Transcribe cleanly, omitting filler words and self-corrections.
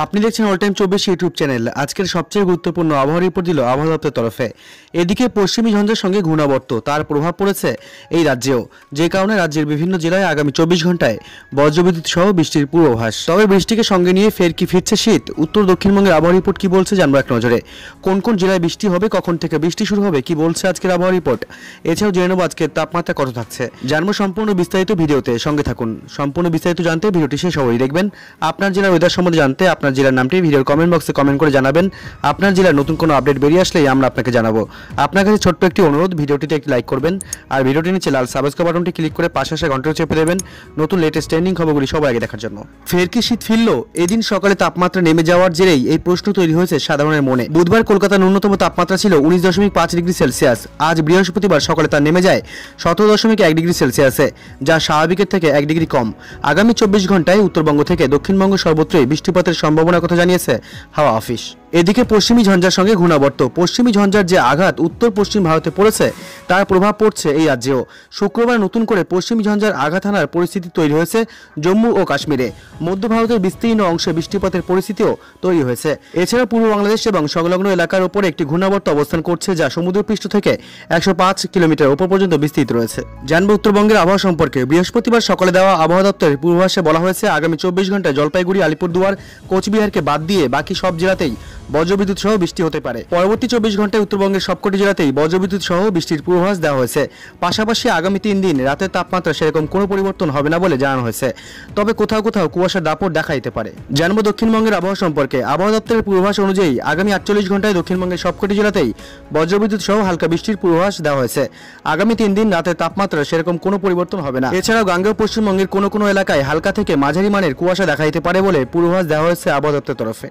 আপনি দেখছেন all time 24 YouTube channel. আজকের সবচেয়ে গুরুত্বপূর্ণ আবহাওয়া রিপোর্ট দিল আবহাওয়া দপ্তরের তরফে। এদিকে পশ্চিমী ঝঞ্ঝার সঙ্গে ঘূর্ণাবর্ত তার প্রভাব পড়েছে এই রাজ্যেও, যে কারণে রাজ্যের বিভিন্ন জেলায় আগামী 24 ঘন্টায় বজ্রবিদ্যুৎ সহ বৃষ্টির পূর্বাভাস। তবে বৃষ্টিকে সঙ্গে নিয়ে ফের কি ফিরছে শীত? উত্তর দক্ষিণবঙ্গের আবহাওয়া রিপোর্ট কি বলছে জানবো এক নজরে। কোন কোন জেলায় বৃষ্টি হবে, কখন থেকে বৃষ্টি শুরু হবে, কি বলছে আজকের আবহাওয়া রিপোর্ট। এছাড়াও জেনে নেব আজকের তাপমাত্রা কত থাকছে। জানবো সম্পূর্ণ বিস্তারিত ভিডিওতে, সঙ্গে থাকুন। সম্পূর্ণ বিস্তারিত জানতে ভিডিওটি শেষ অবধি দেখবেন। আপনার জেলার ওয়েদার সম্বন্ধে জানতে আপনার জেলার নামটি ভিডিওর কমেন্ট বক্সে কমেন্ট করে জানাবেন। আপনার জেলার নতুন কোনো আপডেট বেরিয়ে আসলেই আমরা আপনাকে জানাবো। আপনার কাছে ছোট্ট একটি অনুরোধ, ভিডিওটিতে একটি লাইক করবেন আর ভিডিওটি নিচে লাল সাবস্ক্রাইব বাটনটি ক্লিক করে পাশে আসা ঘন্টাটি চেপে দেবেন নতুন লেটেস্ট ট্রেন্ডিং খবরগুলি সবার আগে দেখার জন্য। ফের কি শীত ফিরল? এদিন সকালে তাপমাত্রা নেমে যাওয়ার জেরেই এই প্রশ্ন তৈরি হয়েছে সাধারণের মনে। বুধবার কলকাতার ন্যূনতম তাপমাত্রা ছিল 19.5 ডিগ্রি সেলসিয়াস। আজ বৃহস্পতিবার সকালে তা নেমে যায় 17.1 ডিগ্রি সেলসিয়াসে, যা স্বাভাবিকের থেকে 1 ডিগ্রি কম। আগামী 24 ঘন্টায় উত্তরবঙ্গ থেকে দক্ষিণবঙ্গ সর্বত্রই বৃষ্টিপাতের সম্ভাবনার কথা জানিয়েছে হাওয়া অফিস। এদিকে পশ্চিমী ঝঞ্ঝার সঙ্গে ঘূর্ণাবর্ত। পশ্চিমী ঝঞ্ঝার যে আঘাত উত্তর পশ্চিম ভারতে পড়েছে তার প্রভাব পড়ছে এই রাজ্যেও। শুক্রবার নতুন করে পশ্চিমী ঝঞ্ঝার আঘাত হানার পরিস্থিতি তৈরি হয়েছে জম্মু ও কাশ্মীরে। মধ্য ভারতের বিস্তীর্ণ অংশে বৃষ্টিপাতের পরিস্থিতিও তৈরি হয়েছে। এছাড়া পূর্ব বাংলাদেশ এবং সংলগ্ন এলাকার উপরে একটি ঘূর্ণাবর্ত অবস্থান করছে, যা সমুদ্রপৃষ্ঠ থেকে 105 কিলোমিটার উপর পর্যন্ত বিস্তৃত রয়েছে। জানবো উত্তরবঙ্গের আবহাওয়া সম্পর্কে। বৃহস্পতিবার সকালে দেওয়া আবহাওয়া দপ্তরের পূর্বাভাসে বলা হয়েছে, আগামী 24 ঘন্টায় জলপাইগুড়ি, আলিপুরদুয়ার, কোচবিহারকে বাদ দিয়ে বাকি সব জেলাতেই বজ্রবিদ্যুৎ সহ বৃষ্টি হতে পারে। পরবর্তী 24 ঘন্টায় উত্তরবঙ্গের সবকটি জেলাতেই বজ্রবিদ্যুৎ সহ বৃষ্টির পূর্বাভাস দেওয়া হয়েছে। পাশাপাশি আগামী 3 দিন রাতের তাপমাত্রা সেরকম কোনো পরিবর্তন হবে না বলে জানানো হয়েছে, তবে কোথাও কোথাও কুয়াশার দাপট দেখা দিতে পারে। জানবো দক্ষিণবঙ্গের আবহাওয়া সম্পর্কে। আবহাওয়া দপ্তরের পূর্বাভাস অনুযায়ী আগামী 48 ঘন্টায় দক্ষিণবঙ্গের সবকটি জেলাতেই বজ্রবিদ্যুৎ সহ হালকা বৃষ্টির পূর্বাভাস দেওয়া হয়েছে। আগামী 3 দিন রাতের তাপমাত্রা সেরকম কোনো পরিবর্তন হবে না। এছাড়াও গাঙ্গেয় পশ্চিমবঙ্গের কোনো কোনো এলাকায় হালকা থেকে মাঝারি মানের কুয়াশা দেখা দিতে পারে বলে পূর্বাভাস দেওয়া হয়েছে আবহাওয়া দপ্তরের তরফে।